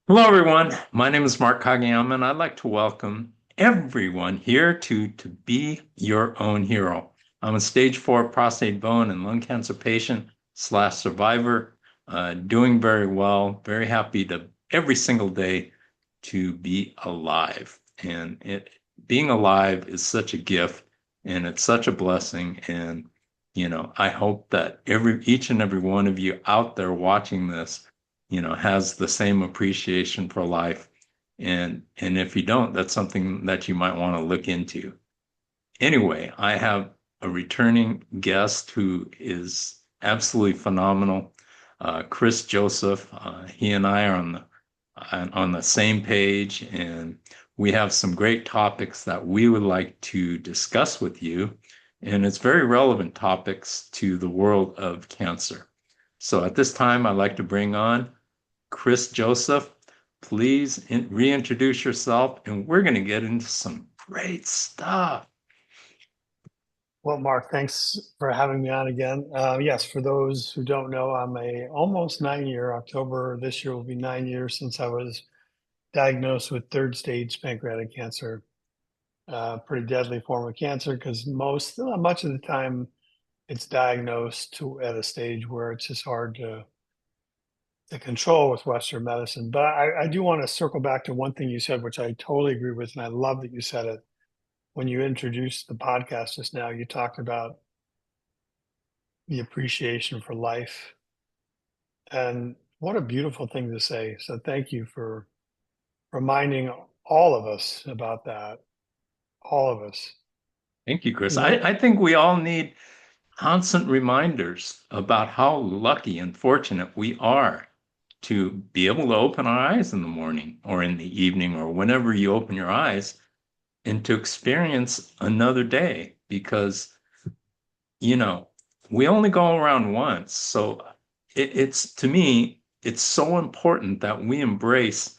Hello, everyone. My name is Mark Kageyama, and I'd like to welcome everyone here to Be Your Own Hero. I'm a stage 4 prostate, bone, and lung cancer patient slash survivor, doing very well, very happy to every single day to be alive. And being alive is such a gift, and it's such a blessing. And I hope that each and every one of you out there watching this has the same appreciation for life. And if you don't, that's something that you might want to look into. Anyway, I have a returning guest who is absolutely phenomenal. Chris Joseph. He and I are on the same page, and we have some great topics that we would like to discuss with you. And it's very relevant topics to the world of cancer. So at this time, I'd like to bring on Chris Joseph. Please reintroduce yourself, and we're going to get into some great stuff. Well, Mark, thanks for having me on again. Yes, for those who don't know, I'm a almost 9 year. October this year will be 9 years since I was diagnosed with third stage pancreatic cancer. Pretty deadly form of cancer because much of the time it's diagnosed at a stage where it's just hard to control with Western medicine. But I do want to circle back to one thing you said, which I totally agree with, and I love that you said it. When you introduced the podcast just now, you talked about the appreciation for life. And what a beautiful thing to say. So thank you for reminding all of us about that. All of us. Thank you, Chris. You I, know, I think we all need constant reminders about how lucky and fortunate we are to be able to open our eyes in the morning or in the evening or whenever you open your eyes and to experience another day because, you know, we only go around once. So it's to me, it's so important that we embrace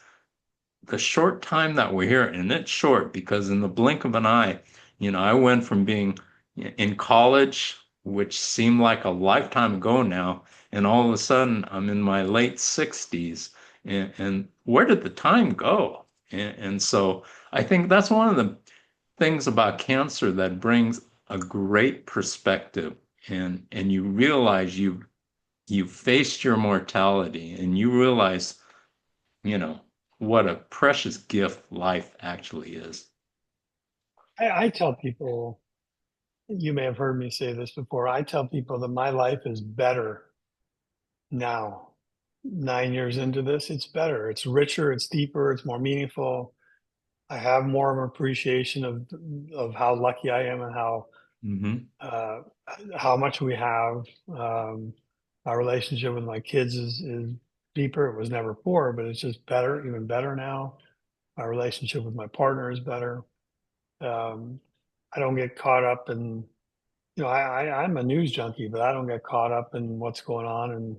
the short time that we're here. And it's short because in the blink of an eye, I went from being in college, which seemed like a lifetime ago now, and all of a sudden I'm in my late 60s. And where did the time go? And so I think that's one of the things about cancer that brings a great perspective. And you realize you've faced your mortality and you realize, you know, what a precious gift life actually is. I tell people, you may have heard me say this before. I tell people that my life is better now. 9 years into this, it's better. It's richer, it's deeper, it's more meaningful. I have more of an appreciation of how lucky I am and Hmm. uh, how much we have. My relationship with my kids is deeper. It was never poor, but it's just better, even better now. My relationship with my partner is better. Um, I don't get caught up in, I'm a news junkie, but I don't get caught up in what's going on in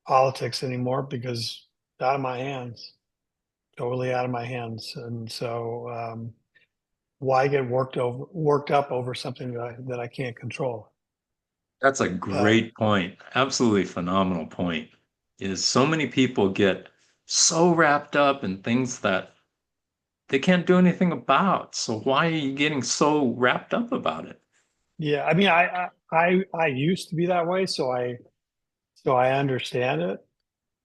politics anymore because it's out of my hands, totally out of my hands. And so, why get worked up over something that I can't control? That's a But great point. Absolutely phenomenal point. Is so many people get so wrapped up in things that they can't do anything about. So why are you getting so wrapped up about it? yeah, I mean, I used to be that way, so I understand it.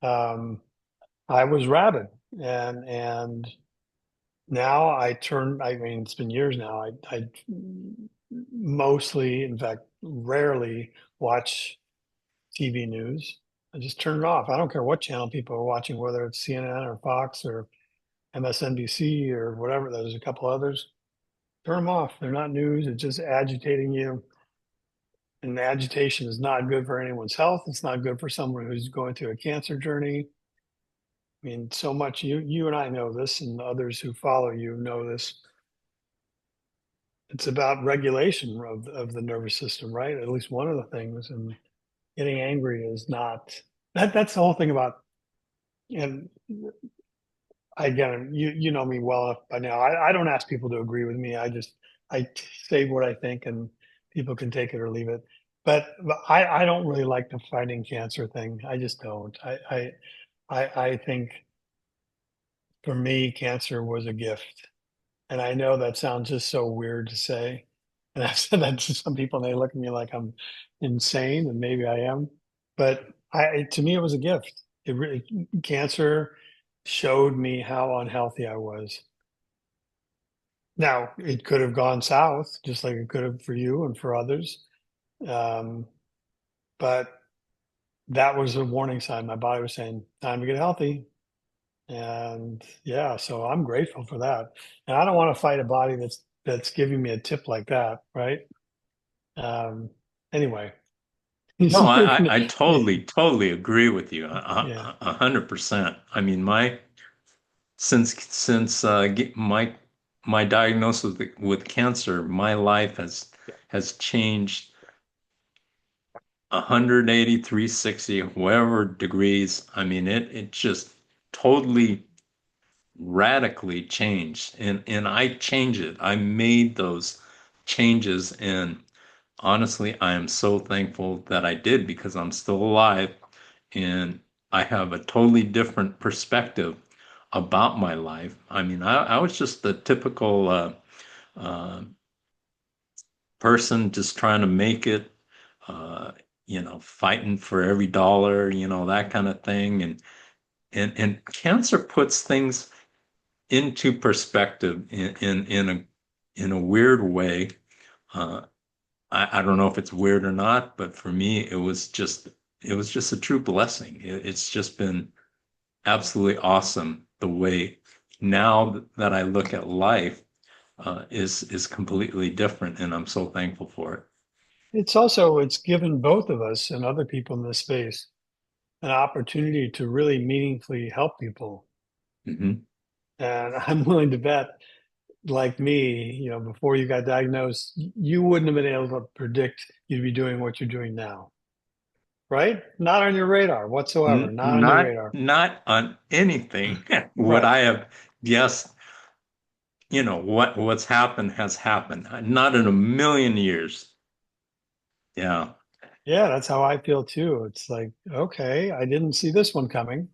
Um, I was rabid, and now I mean, it's been years now. I mostly, in fact, rarely watch TV news. I just turn it off. I don't care what channel people are watching, whether it's CNN or Fox or MSNBC or whatever. There's a couple others. Turn them off. They're not news. It's just agitating you. And agitation is not good for anyone's health. It's not good for someone who's going through a cancer journey. I mean, so much you and I know this, and others who follow you know this. It's about regulation of the nervous system, right? At least one of the things. And getting angry is not that's the whole thing about. And again, you know me well enough by now. I don't ask people to agree with me. I say what I think, and people can take it or leave it. But I don't really like the fighting cancer thing. I just don't. I think for me, cancer was a gift. And I know that sounds just so weird to say. And I've said that to some people, and they look at me like I'm insane, and maybe I am. But to me, it was a gift. It really, cancer showed me how unhealthy I was. Now, it could have gone south, just like it could have for you and for others. Um, but that was a warning sign. My body was saying, time to get healthy. And yeah, so I'm grateful for that. And I don't want to fight a body that's giving me a tip like that, right? Um, anyway, No, you're gonna, I totally agree with you, yeah. 100%. I mean, since my diagnosis with cancer, my life has changed 180, 360, whatever degrees. I mean, it just totally radically changed, and I changed it. I made those changes, and honestly, I am so thankful that I did because I'm still alive and I have a totally different perspective about my life. I mean, I was just the typical uh, person just trying to make it, uh, fighting for every dollar, that kind of thing. And cancer puts things into perspective in a weird way. Uh, I don't know if it's weird or not, but for me, it was just a true blessing. It's just been absolutely awesome the way now that I look at life is completely different, and I'm so thankful for it. It's given both of us and other people in this space an opportunity to really meaningfully help people. Hmm. And I'm willing to bet, like me, before you got diagnosed, you wouldn't have been able to predict you'd be doing what you're doing now, right? Not on your radar whatsoever, not on your Not radar. not on anything would Right. I have guessed. What's happened has happened. Not in a million years. Yeah. Yeah, that's how I feel too. It's like, okay, I didn't see this one coming.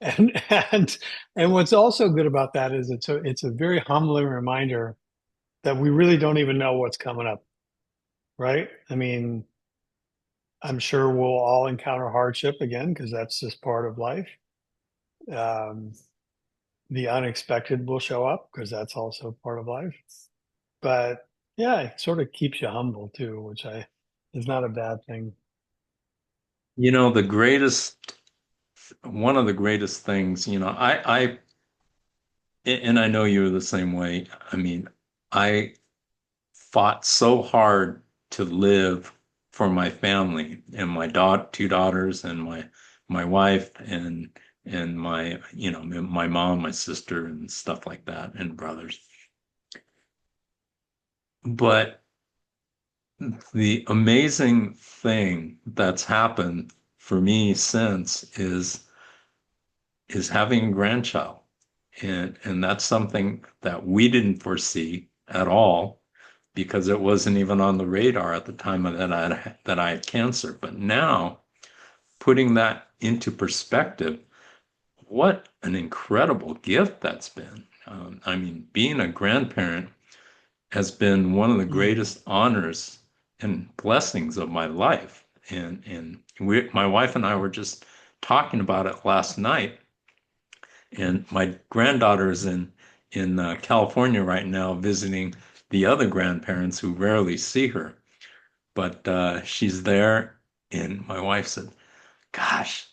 And and what's also good about that is it's a very humbling reminder that we really don't even know what's coming up, right? I mean, I'm sure we'll all encounter hardship again because that's just part of life. Um, the unexpected will show up because that's also part of life. But yeah, it sort of keeps you humble too, which I is not a bad thing. One of the greatest things, and I know you're the same way. I mean, I fought so hard to live for my family and my two daughters and my wife and my mom, my sister, and stuff like that, and brothers. But the amazing thing that's happened for me since is having a grandchild. And that's something that we didn't foresee at all because it wasn't even on the radar at the time that I had cancer. But now, putting that into perspective, what an incredible gift that's been. I mean, being a grandparent has been one of the Mm. greatest honors and blessings of my life. And my wife and I were just talking about it last night. And my granddaughter is in California right now visiting the other grandparents who rarely see her. But she's there, and my wife said, "Gosh,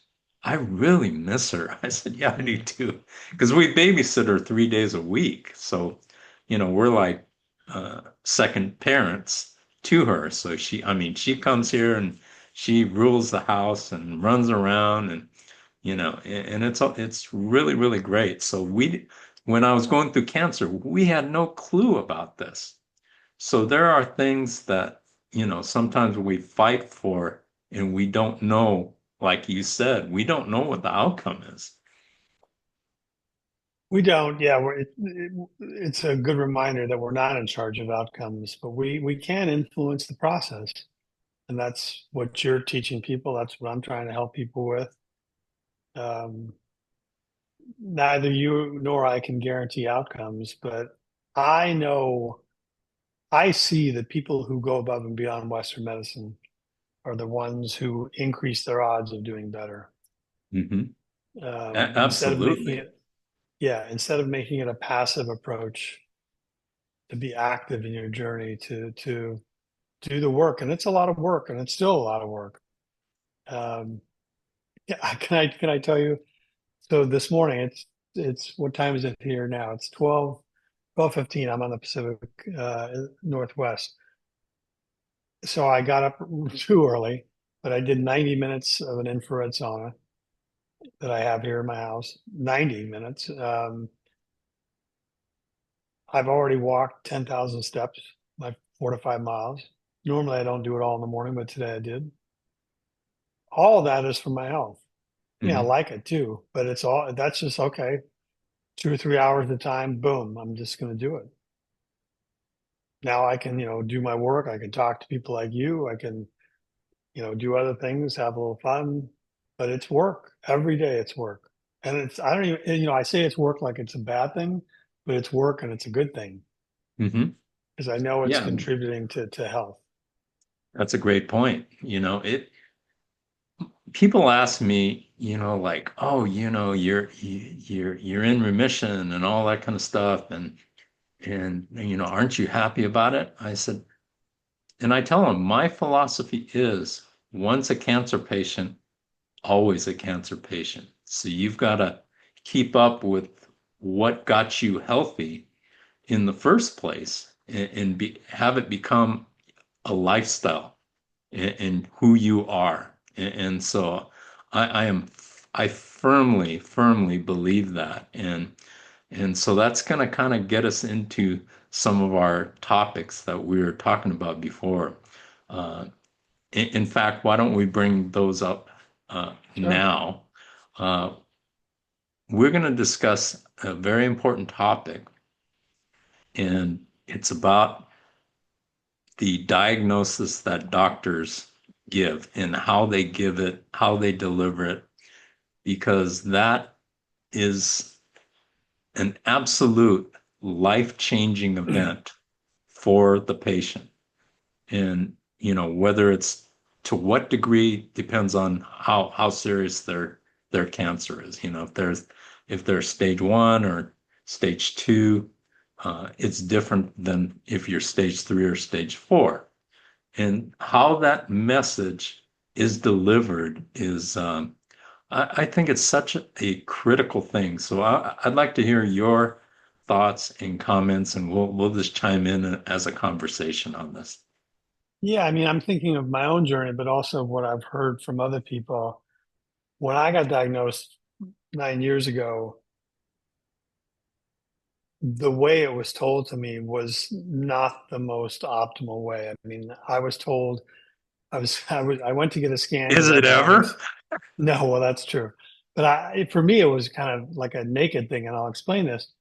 I really miss her." I said, "Yeah, I do Mm. too," because we babysit her 3 days a week. So, we're like second parents to her. So I mean, she comes here and she rules the house and runs around and it's really, really great. So when I was going through cancer, we had no clue about this. So there are things that, sometimes we fight for and we don't know, like you said, we don't know what the outcome is. We don't, yeah, it's a good reminder that we're not in charge of outcomes, but we can influence the process. And that's what you're teaching people. That's what I'm trying to help people with. Um, neither you nor I can guarantee outcomes, but I know I see that people who go above and beyond Western medicine are the ones who increase their odds of doing better. Hmm. Instead of making Absolutely. it, yeah, instead of making it a passive approach, to be active in your journey, to do the work, and it's a lot of work, and it's still a lot of work. Um, yeah, can I tell you? So this morning, it's what time is it here now? It's 12:15. I'm on the Pacific Northwest. So I got up too early, but I did 90 minutes of an infrared sauna that I have here in my house. 90 minutes. I've already walked 10,000 steps, like 4 to 5 miles. Normally I don't do it all in the morning, but today I did. All of that is for my health. Yeah, I Hmm. like it too, but it's all that's just okay. 2 or 3 hours at a time, boom, I'm just going to do it. Now I can, do my work. I can talk to people like you. I can, do other things, have a little fun, but it's work. Every day it's work. And I don't even, I say it's work like it's a bad thing, but it's work and it's a good thing Hmm. because I know it's Yeah, contributing to health. that's a great point. People ask me, like, oh, you're in remission and all that kind of stuff, and aren't you happy about it? I said, and I tell them my philosophy is once a cancer patient, always a cancer patient. So you've got to keep up with what got you healthy in the first place and have it become a lifestyle in who you are. And so I am I firmly, firmly believe that. And so that's going to kind of get us into some of our topics that we were talking about before. In fact, why don't we bring those up Sure. now? Uh, we're going to discuss a very important topic, and it's about the diagnosis that doctors give and how they give it, how they deliver it, because that is an absolute life-changing event for the patient. And, whether it's to what degree depends on how serious their cancer is. If they're stage one or stage two, it's different than if you're stage three or stage four. And how that message is delivered is, I think it's such a critical thing. So I'd like to hear your thoughts and comments, and we'll just chime in as a conversation on this. Yeah, I mean, I'm thinking of my own journey, but also what I've heard from other people. When I got diagnosed 9 years ago, the way it was told to me was not the most optimal way. I mean, I was told I went to get a scan Is because it I'd been having ever? no, well, that's true. But for me, it was kind of like a naked thing, and I'll explain this.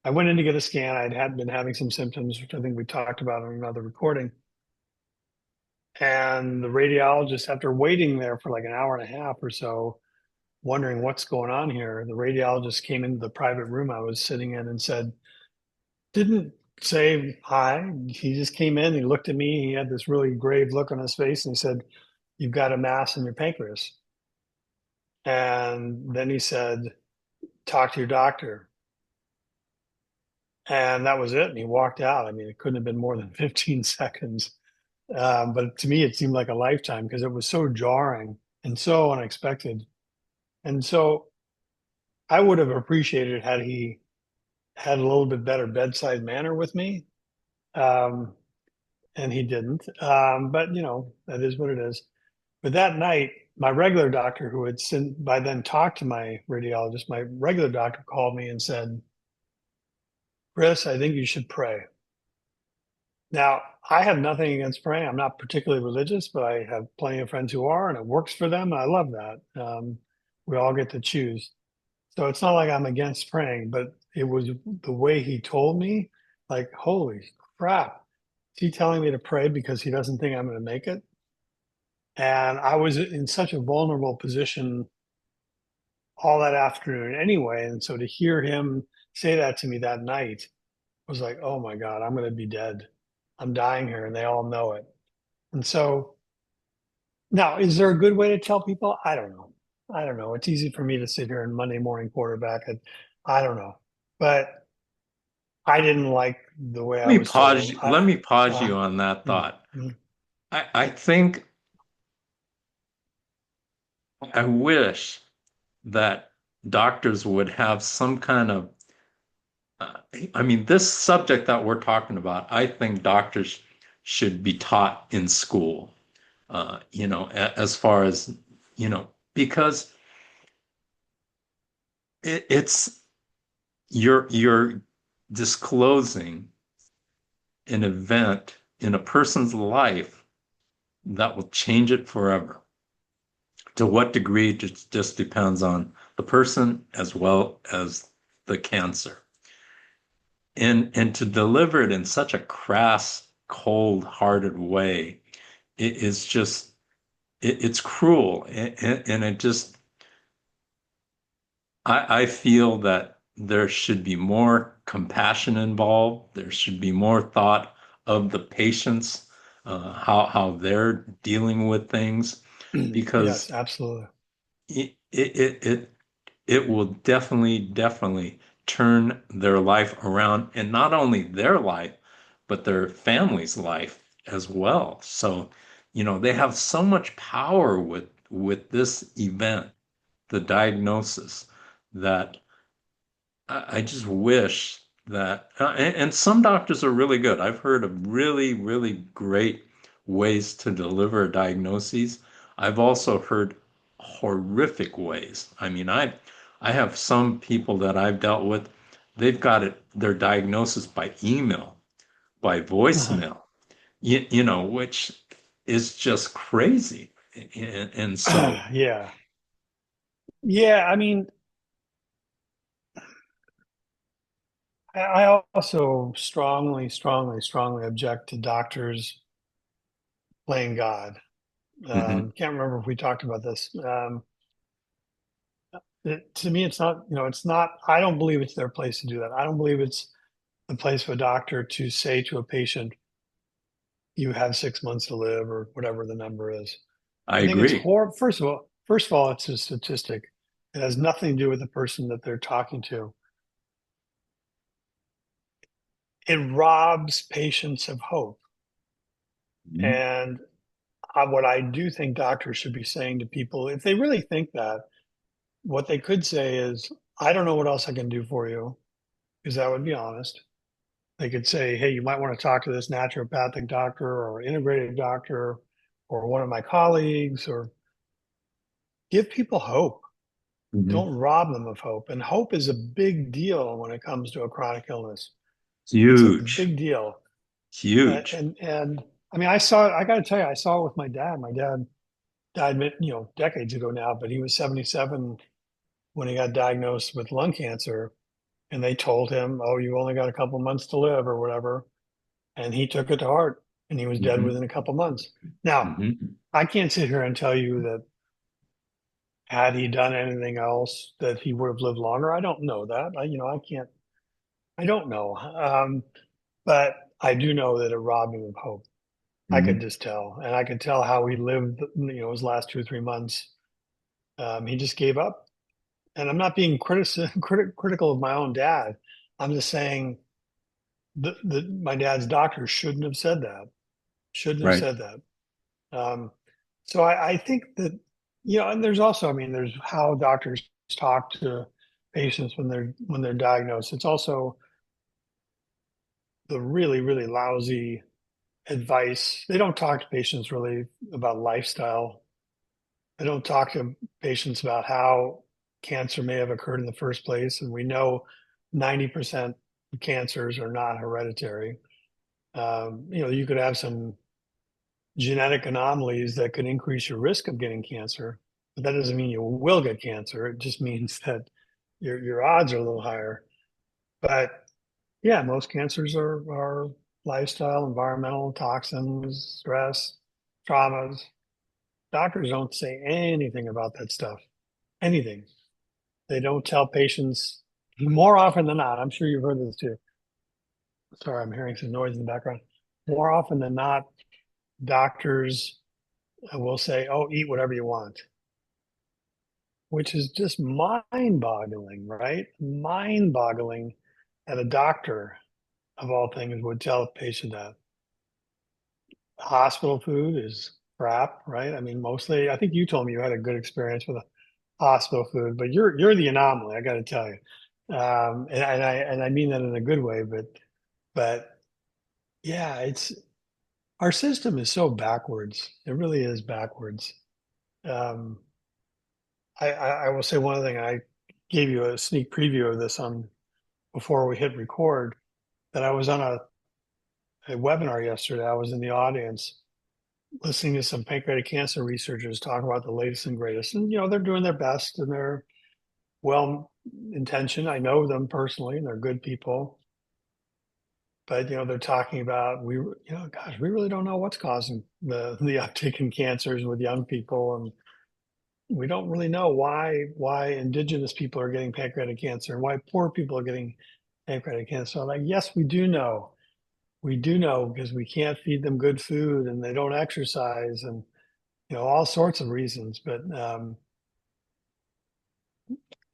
I went in to get a scan. Had been having some symptoms, which I think we talked about in another recording. And the radiologist, after waiting there for like an hour and a half or so, wondering what's going on here, the radiologist came into the private room I was sitting in and said, didn't say hi. He just came in, he looked at me, he had this really grave look on his face, and he said, "You've got a mass in your pancreas." And then he said, "Talk to your doctor." And that was it. And he walked out. I mean, it couldn't have been more than 15 seconds. But to me, it seemed like a lifetime because it was so jarring and so unexpected. And so I would have appreciated had he had a little bit better bedside manner with me. Um, and he didn't. But, that is what it is. But that night, my regular doctor, who had by then talked to my radiologist, my regular doctor called me and said, "Chris, I think you should pray." Now, I have nothing against praying. I'm not particularly religious, but I have plenty of friends who are, and it works for them. I love that. We all get to choose. So it's not like I'm against praying, but it was the way he told me, like, holy crap. Is he telling me to pray because he doesn't think I'm going to make it? And I was in such a vulnerable position all that afternoon anyway. And so to hear him say that to me that night was like, oh my God, I'm going to be dead. I'm dying here, and they all know it. And so now, is there a good way to tell people? I don't know. I don't know. It's easy for me to sit here and Monday morning quarterback it. I don't know. But I didn't like the way I was told. Let me pause Uh, you on that mm, thought. mm. I think I wish that doctors would have some kind of I mean, this subject that we're talking about, I think doctors should be taught in school, as far as, because it's you're disclosing an event in a person's life that will change it forever. To what degree just depends on the person as well as the cancer. And to deliver it in such a crass, cold-hearted way, it is just it's cruel. And it just I feel that there should be more compassion involved. There should be more thought of the patients, how they're dealing with things, Yes, because absolutely. it will definitely turn their life around, and not only their life, but their family's life as well. So, they have so much power with this event, the diagnosis, that I just wish that, and some doctors are really good. I've heard of really, really great ways to deliver diagnoses. I've also heard horrific ways. I mean, I have some people that I've dealt with, they've got their diagnosis by email, by voicemail, which is just crazy. And so, Yeah. Yeah. I mean, I also strongly object to doctors playing God. mhm, Can't remember if we talked about this. To me, it's not, it's not, I don't believe it's their place to do that. I don't believe it's the place for a doctor to say to a patient, you have 6 months to live or whatever the number is. I I think it's agree. horrible. First of all, it's a statistic. It has nothing to do with the person that they're talking to. It robs patients of hope. Mhm. And what I do think doctors should be saying to people, if they really think that, what they could say is, I don't know what else I can do for you, because that would be honest. They could say, hey, you might want to talk to this naturopathic doctor or integrative doctor or one of my colleagues, or give people hope. Mhm. Don't rob them of hope. And hope is a big deal when it comes to a chronic illness. It's It's a huge. big deal. Huge. And I mean, I saw it, I got to tell you, I saw it with my dad. My dad died, decades ago now, but he was 77 when he got diagnosed with lung cancer. And they told him, oh, you only got a couple months to live or whatever. And he took it to heart, and he was dead Hmm. within a couple months. Now, Hmm. I can't sit here and tell you that had he done anything else that he would have lived longer. I don't know that. I can't. I don't know. But I do know that it robbed him of hope. I could Hmm. just tell, and I could tell how he lived. His last 2 or 3 months. He just gave up. And I'm not being critical of my own dad. I'm just saying that my dad's doctor shouldn't have said that. Shouldn't have Right. said that. Um, so I think that, and there's also, I mean, there's how doctors talk to patients when they're diagnosed. It's also the really, really lousy advice. They don't talk to patients really about lifestyle. They don't talk to patients about how cancer may have occurred in the first place. And we know 90% of cancers are not hereditary. You could have some genetic anomalies that could increase your risk of getting cancer, but that doesn't mean you will get cancer. It just means that your odds are a little higher. But yeah, most cancers are lifestyle, environmental, toxins, stress, traumas. Doctors don't say anything about that stuff. Anything. They don't tell patients more often than not. I'm sure you've heard this too. Sorry, I'm hearing some noise in the background. More often than not, doctors will say, "Oh, eat whatever you want," which is just mind-boggling, right? Mind-boggling that a doctor, of all things, would tell a patient that hospital food is crap, right? I mean, mostly. I think you told me you had a good experience with hospital food, but you're the anomaly. I got to tell you, and I mean that in a good way, but yeah, it's our system is so backwards. It really is backwards. Um, I will say one thing. I gave you a sneak preview of this on before we hit record. That I was on a webinar yesterday. I was in the audience listening to some pancreatic cancer researchers talk about the latest and greatest, and they're doing their best and they're well intentioned. I know them personally, and they're good people. But they're talking about gosh, we really don't know what's causing the uptick in cancers with young people, and we don't really know why indigenous people are getting pancreatic cancer and why poor people are getting pancreatic cancer. So like, yes, we do know because we can't feed them good food and they don't exercise and all sorts of reasons. But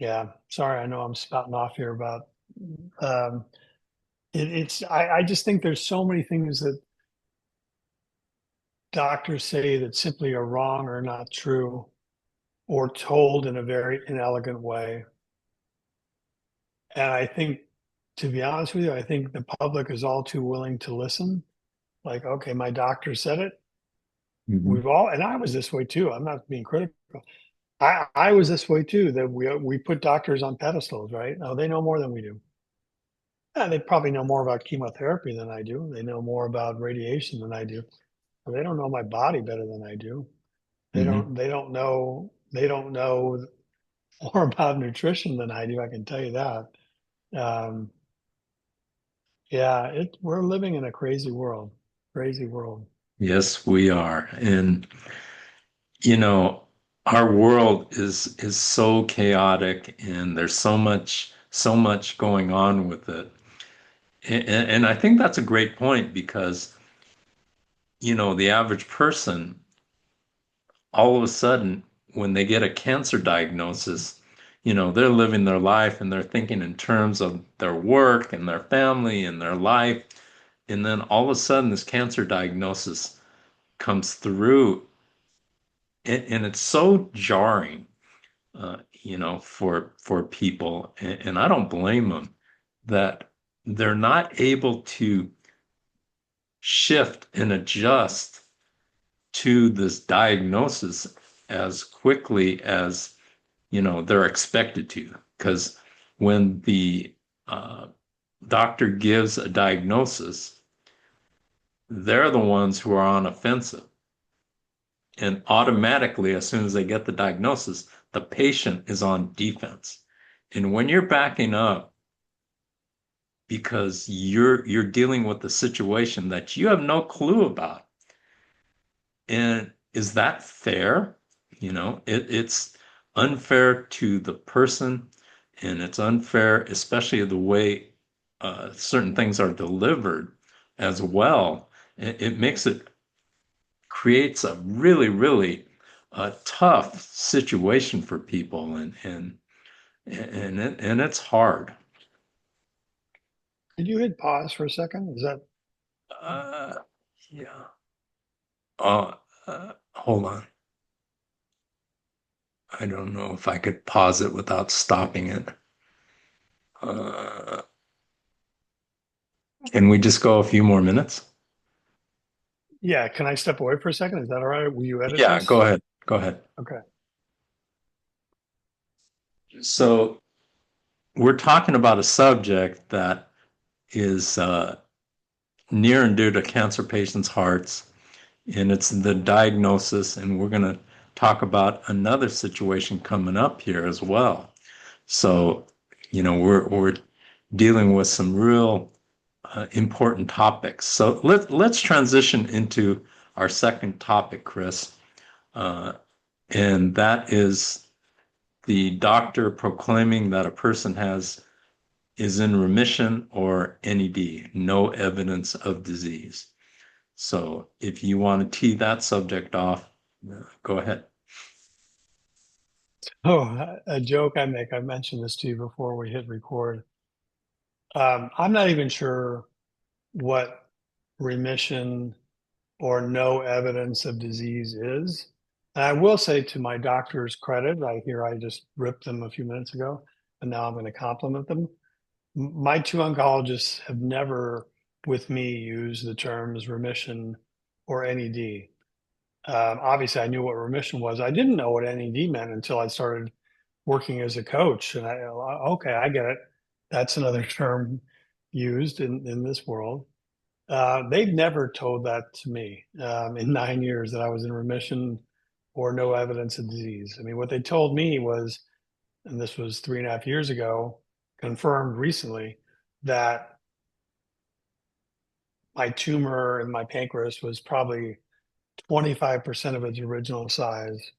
yeah, sorry, I know I'm spouting off here about um, I just think there's so many things that doctors say that simply are wrong or not true or told in a very inelegant way. And I think, to be honest with you, I think the public is all too willing to listen. Like, okay, my doctor said it. Mhm. And I was this way too. I'm not being critical. I was this way too, that we put doctors on pedestals, right? Now they know more than we do. Yeah, they probably know more about chemotherapy than I do. They know more about radiation than I do. But they don't know my body better than I do. Mhm. They don't know more about nutrition than I do. I can tell you that. Um, yeah, we're living in a crazy world. Yes, we are. And you know, our world is so chaotic and there's so much going on with it. And I think that's a great point because, the average person, all of a sudden, when they get a cancer diagnosis, they're living their life and they're thinking in terms of their work and their family and their life. And then all of a sudden, this cancer diagnosis comes through, and it's so jarring, for people, and I don't blame them that they're not able to shift and adjust to this diagnosis as quickly as they're expected to. Because when the uh, doctor gives a diagnosis, they're the ones who are on offensive. And automatically, as soon as they get the diagnosis, the patient is on defense. And when you're backing up because you're dealing with a situation that you have no clue about, and is that fair? It's unfair to the person, and it's unfair, especially the way certain things are delivered as well. It makes it creates a really, really tough situation for people, and it's hard. Did you hit pause for a second? Is that Uh, yeah. Hold on. I don't know if I could pause it without stopping it. Uh, can we just go a few more minutes? yeah? Can I step away for a second? Is that all right? Will you edit Yeah, go this? ahead. Go ahead. Okay. So we're talking about a subject that is near and dear to cancer patients' hearts, and it's the diagnosis. And we're going to talk about another situation coming up here as well. So, we're dealing with some real important topics. So let's transition into our second topic, Chris, uh, and that is the doctor proclaiming that a person is in remission or NED, no evidence of disease. So if you want to tee that subject off, go ahead. Oh, a joke I make, I mentioned this to you before we hit record. I'm not even sure what remission or no evidence of disease is. And I will say, to my doctor's credit, I just ripped them a few minutes ago, and now I'm going to compliment them. My two oncologists have never, with me, used the terms remission or NED. Obviously, I knew what remission was. I didn't know what NED meant until I started working as a coach. And okay, I get it. That's another term used in this world. They've never told that to me in 9 years that I was in remission or no evidence of disease. I mean, what they told me was, and this was 3.5 years ago, confirmed recently, that my tumor in my pancreas was probably 25% of its original size,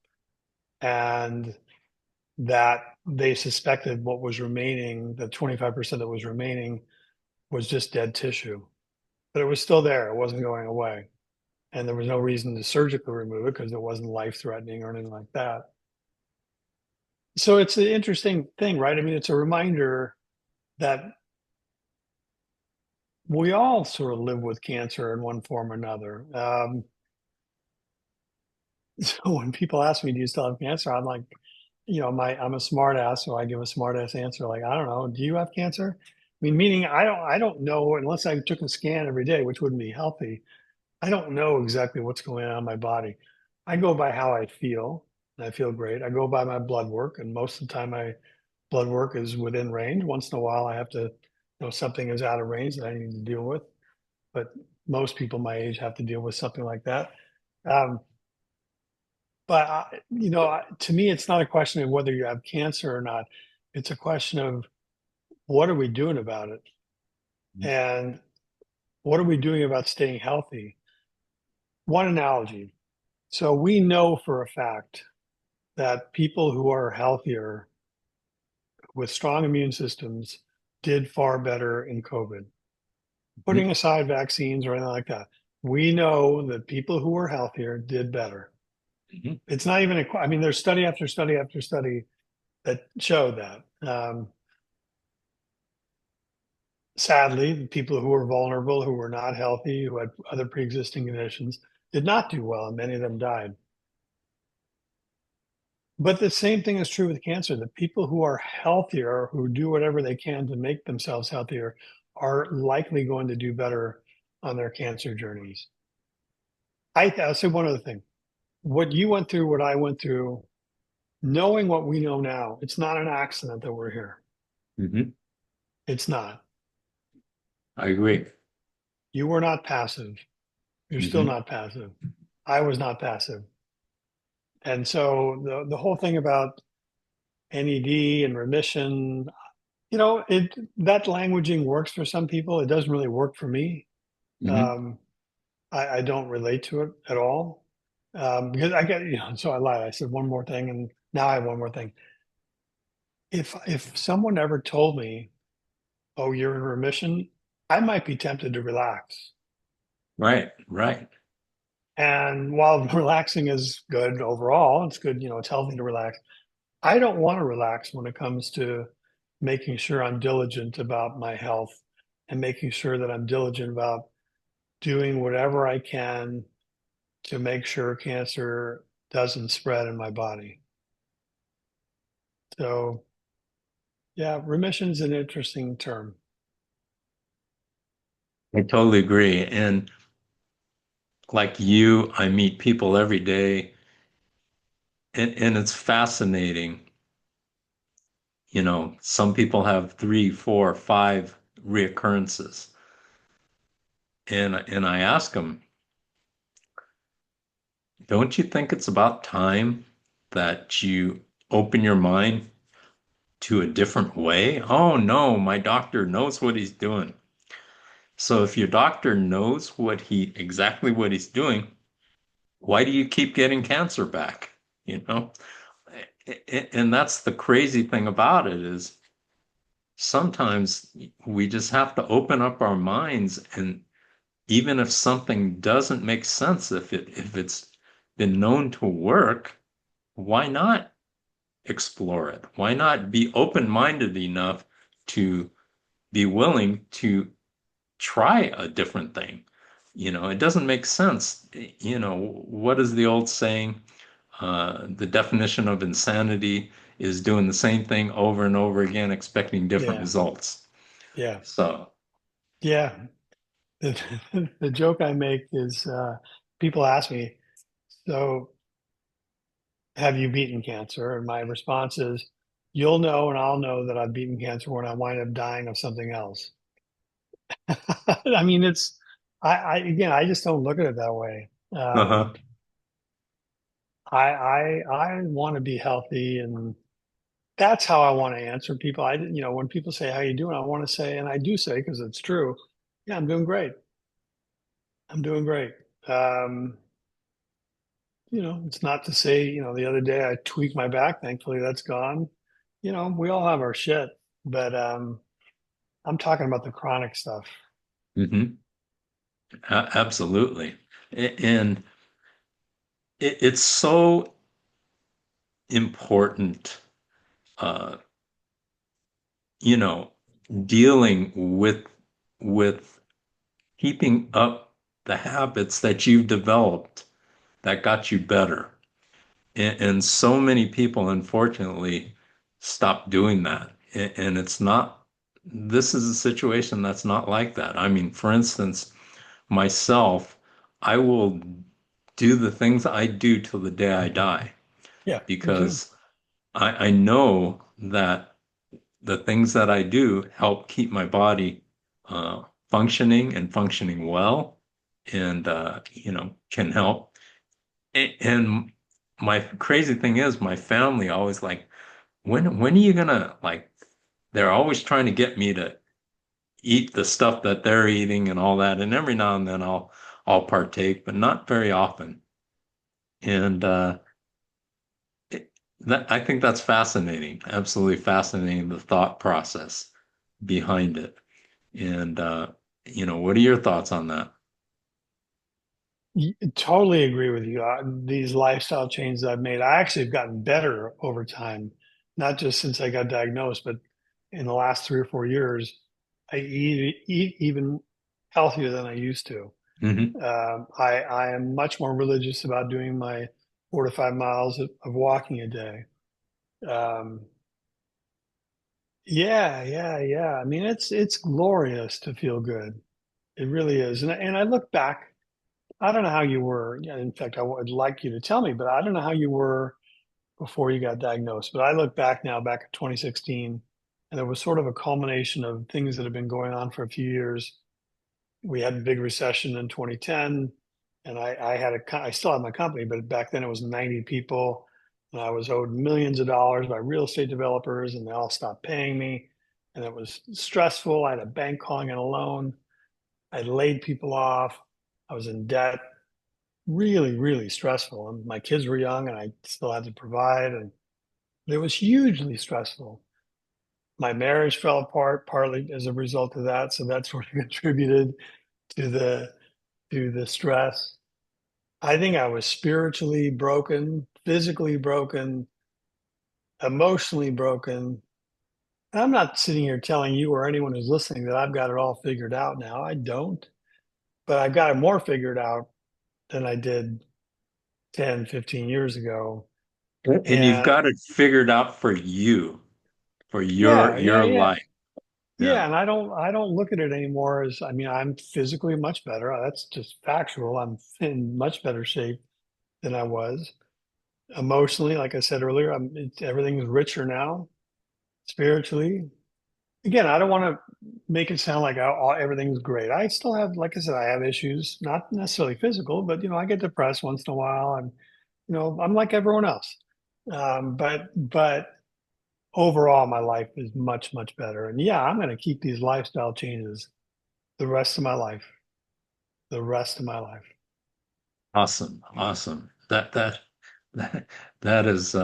and that they suspected what was remaining, the 25% that was remaining, was just dead tissue. But it was still there. It wasn't going away. And there was no reason to surgically remove it because it wasn't life threatening or anything like that. So it's an interesting thing, right? I mean, it's a reminder that we all sort of live with cancer in one form or another. So when people ask me, "Do you still have cancer?" I'm like, I'm a smart ass, so I give a smart ass answer. Like, I don't know. Do you have cancer? I mean, meaning I don't know unless I took a scan every day, which wouldn't be healthy. I don't know exactly what's going on in my body. I go by how I feel, and I feel great. I go by my blood work, and most of the time my blood work is within range. Once in a while, I have to, something is out of range that I need to deal with. But most people my age have to deal with something like that. Um, but to me, it's not a question of whether you have cancer or not. It's a question of what are we doing about it, and what are we doing about staying healthy. One analogy. So we know for a fact that people who are healthier with strong immune systems did far better in COVID. Mhm. Putting aside vaccines or anything like that, we know that people who are healthier did better. Mhm. It's not even I mean, there's study after study after study that show that. Sadly, people who were vulnerable, who were not healthy, who had other pre-existing conditions, did not do well, and many of them died. But the same thing is true with cancer. The people who are healthier, who do whatever they can to make themselves healthier, are likely going to do better on their cancer journeys. I'll say one other thing. What you went through, what I went through, knowing what we know now, it's not an accident that we're here. Mhm. It's not. I agree. You were not passive. You're still Mhm. not passive. I was not passive. And so the whole thing about NED and remission, that languaging works for some people. It doesn't really work for me. Mhm. Um, I don't relate to it at all because so I lied. I said one more thing, and now I have one more thing. If someone ever told me, "Oh, you're in remission," I might be tempted to relax. Right, right. And while relaxing is good overall, it's good. It's healthy to relax. I don't want to relax when it comes to making sure I'm diligent about my health and making sure that I'm diligent about doing whatever I can to make sure cancer doesn't spread in my body. So, yeah, remission is an interesting term. I totally agree. And like you, I meet people every day, and it's fascinating. Some people have three, four, five reoccurrences. And I ask them, don't you think it's about time that you open your mind to a different way? Oh no, my doctor knows what he's doing. So if your doctor knows exactly what he's doing, why do you keep getting cancer back? You know? And that's the crazy thing about it is sometimes we just have to open up our minds, and even if something doesn't make sense, if it's been known to work, why not explore it? Why not be open-minded enough to be willing to try a different thing? It doesn't make sense. What is the old saying? The definition of insanity is doing the same thing over and over again, expecting different Yeah, results. yeah, So, yeah. The, the joke I make is people ask me, so have you beaten cancer? And my response is, you'll know and I'll know that I've beaten cancer when I wind up dying of something else. I mean, again, I just don't look at it that way. uh-huh. I want to be healthy, and that's how I want to answer people. When people say, how you doing? I want to say, and I do say, because it's true, yeah, I'm doing great. I'm doing great. Um, it's not to say, the other day I tweaked my back. Thankfully, that's gone. We all have our shit, but I'm talking about the chronic stuff. Hmm. Absolutely. And it's so important, uh, you know, dealing with keeping up the habits that you've developed that got you better. And so many people, unfortunately, stop doing that. And this is a situation that's not like that. I mean, for instance, myself, I will do the things I do till the day I die Yeah, me too. because I know that the things that I do help keep my body functioning and functioning well and, can help. And my crazy thing is my family always like, when are you gonna like, they're always trying to get me to eat the stuff that they're eating and all that. And every now and then I'll partake, but not very often. And it, I think that's fascinating, absolutely fascinating, the thought process behind it. And what are your thoughts on that? Totally agree with you. These lifestyle changes I've made, I actually have gotten better over time, not just since I got diagnosed, but in the last 3 or 4 years, I eat even healthier than I used to. Hmm. I am much more religious about doing my 4 to 5 miles of walking a day. Um, yeah, yeah, yeah. I mean, it's glorious to feel good. It really is. And I look back. I don't know how you were. Yeah, in fact, I would like you to tell me, but I don't know how you were before you got diagnosed. But I look back now, back in 2016, and there was sort of a culmination of things that have been going on for a few years. We had a big recession in 2010, and I still had my company, but back then it was 90 people, and I was owed millions of dollars by real estate developers, and they all stopped paying me, and it was stressful. I had a bank calling in a loan. I laid people off. I was in debt. Really, really stressful. And my kids were young, and I still had to provide, and it was hugely stressful. My marriage fell apart partly as a result of that, so that sort of contributed to the stress. I think I was spiritually broken, physically broken, emotionally broken. And I'm not sitting here telling you or anyone who's listening that I've got it all figured out now. I don't, but I've got it more figured out than I did 10, 15 years ago. And you've And got it figured out for you, for your yeah, yeah, your yeah. life. Yeah. Yeah, and I don't look at it anymore as, I mean, I'm physically much better. That's just factual. I'm in much better shape than I was. Emotionally, like I said earlier, everything's richer now. Spiritually, again, I don't want to make it sound like everything's great. I still have, like I said, I have issues, not necessarily physical, but I get depressed once in a while, and I'm like everyone else. But overall, my life is much, much better. And yeah, I'm going to keep these lifestyle changes the rest of my life. The rest of my life. Awesome. Awesome. That is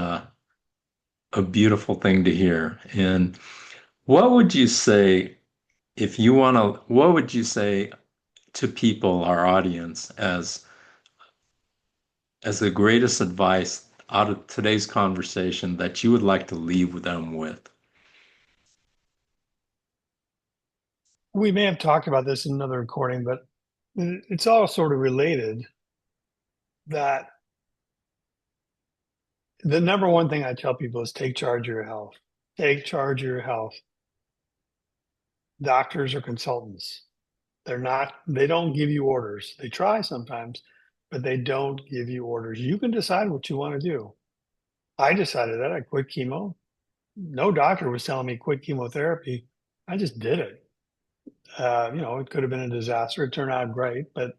a beautiful thing to hear. And what would you say if you want to, what would you say to people, our audience, as the greatest advice out of today's conversation that you would like to leave them with? We may have talked about this in another recording, but it's all sort of related that the number one thing I tell people is take charge of your health. Take charge of your health. Doctors or consultants, they don't give you orders. They try sometimes, but they don't give you orders. You can decide what you want to do. I decided that I quit chemo. No doctor was telling me quit chemotherapy. I just did it. It could have been a disaster. It turned out great, but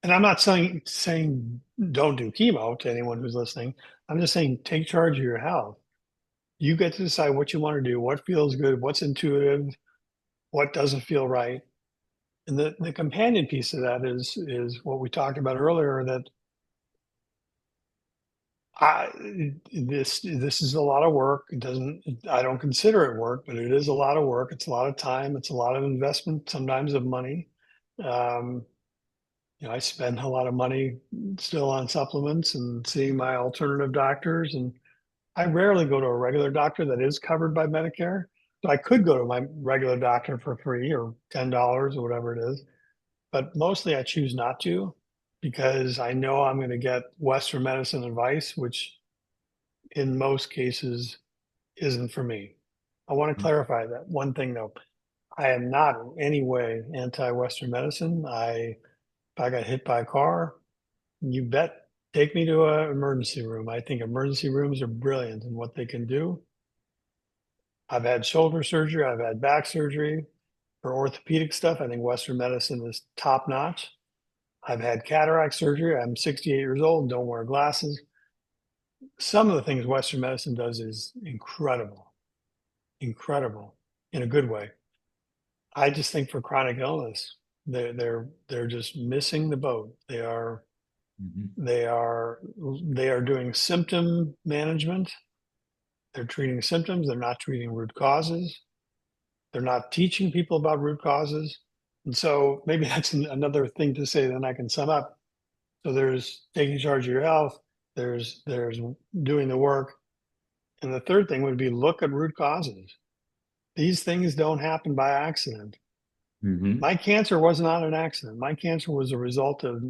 and I'm not saying don't do chemo to anyone who's listening. I'm just saying take charge of your health. You get to decide what you want to do, what feels good, what's intuitive, what doesn't feel right. And the companion piece of that is what we talked about earlier, that I this is a lot of work. I don't consider it work, but it is a lot of work. It's a lot of time. It's a lot of investment, sometimes of money. Um, I spend a lot of money still on supplements and seeing my alternative doctors. And I rarely go to a regular doctor that is covered by Medicare. So I could go to my regular doctor for free or $10 or whatever it is. But mostly I choose not to because I know I'm going to get Western medicine advice, which in most cases isn't for me. I want to clarify that one thing though. I am not in any way anti-Western medicine. If I got hit by a car, you bet take me to an emergency room. I think emergency rooms are brilliant in what they can do. I've had shoulder surgery, I've had back surgery. For orthopedic stuff, I think Western medicine is top notch. I've had cataract surgery. I'm 68 years old and don't wear glasses. Some of the things Western medicine does is incredible, incredible in a good way. I just think for chronic illness, they're just missing the boat. Mhm. They are they are doing symptom management. They're treating symptoms. They're not treating root causes. They're not teaching people about root causes. And so maybe that's another thing to say. Then I can sum up. So there's taking charge of your health. There's doing the work, and the third thing would be look at root causes. These things don't happen by accident. Mhm. My cancer was not an accident. My cancer was a result of,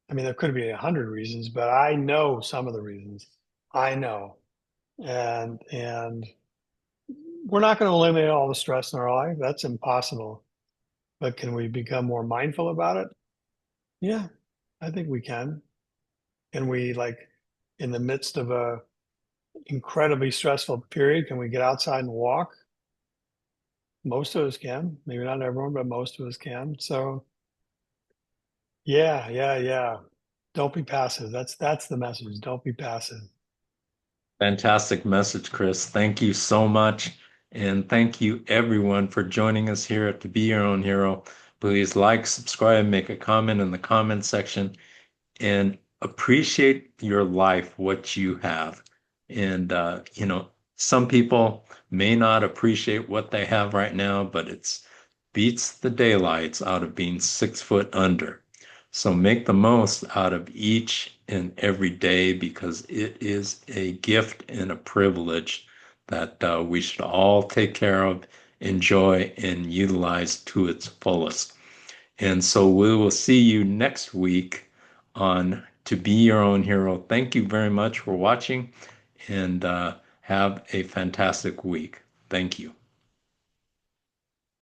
I mean, there could be 100 reasons, but I know some of the reasons. I know. And we're not going to eliminate all the stress in our life. That's impossible. But can we become more mindful about it? Yeah, I think we can. Can we like in the midst of a incredibly stressful period, can we get outside and walk? Most of us can. Maybe not everyone, but most of us can. So yeah. Don't be passive. That's the message. Don't be passive. Fantastic message, Chris. Thank you so much. And thank you everyone for joining us here at To Be Your Own Hero. Please like, subscribe, make a comment in the comment section, and appreciate your life, what you have. And, some people may not appreciate what they have right now, but it's beats the daylights out of being 6 foot under. So make the most out of each and every day because it is a gift and a privilege that we should all take care of, enjoy, and utilize to its fullest. And so we will see you next week on To Be Your Own Hero. Thank you very much for watching and have a fantastic week. Thank you.